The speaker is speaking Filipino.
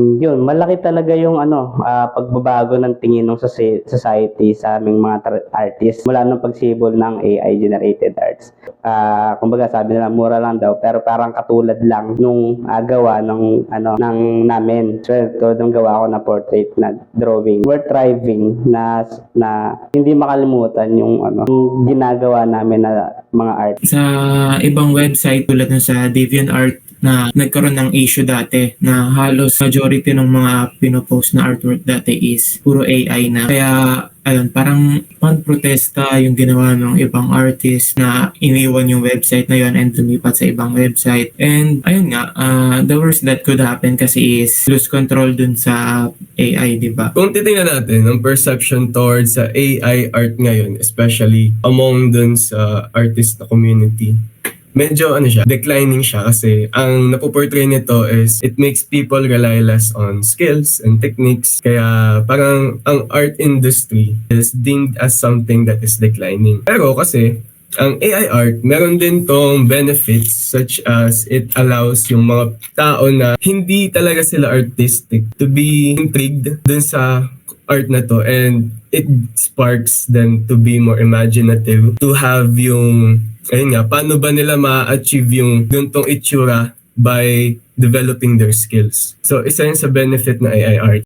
Yun, malaki talaga yung pagbabago ng tingin ng society sa aming mga artists mula nung pagsibol ng AI generated arts. Kumbaga sabi nila mura lang daw pero parang katulad lang nung gawa ng namin. So tulad ng gawa ko na portrait na drawing. We're thriving na hindi makalimutan yung ginagawa namin na mga art. Sa ibang website tulad ng sa DeviantArt na nagkaroon ng issue dati na halos majority ng mga pinopost na artwork dati is puro AI na. Kaya ayun, parang pan-protesta yung ginawa ng ibang artist na iniwan yung website na yun and lumipat sa ibang website. And ayun nga, the worst that could happen kasi is lose control dun sa AI, di ba? Kung titingnan natin ang perception towards sa AI art ngayon, especially among dun sa artist na community, medyo declining siya kasi ang napoportray nito is it makes people rely less on skills and techniques. Kaya parang ang art industry is deemed as something that is declining. Pero kasi ang AI art, meron din tong benefits such as it allows yung mga tao na hindi talaga sila artistic to be intrigued dun sa art na to, and it sparks them to be more imaginative, to have yung paano ba nila ma-achieve yung gantong itsura by developing their skills. So isa yun sa benefit na AI art.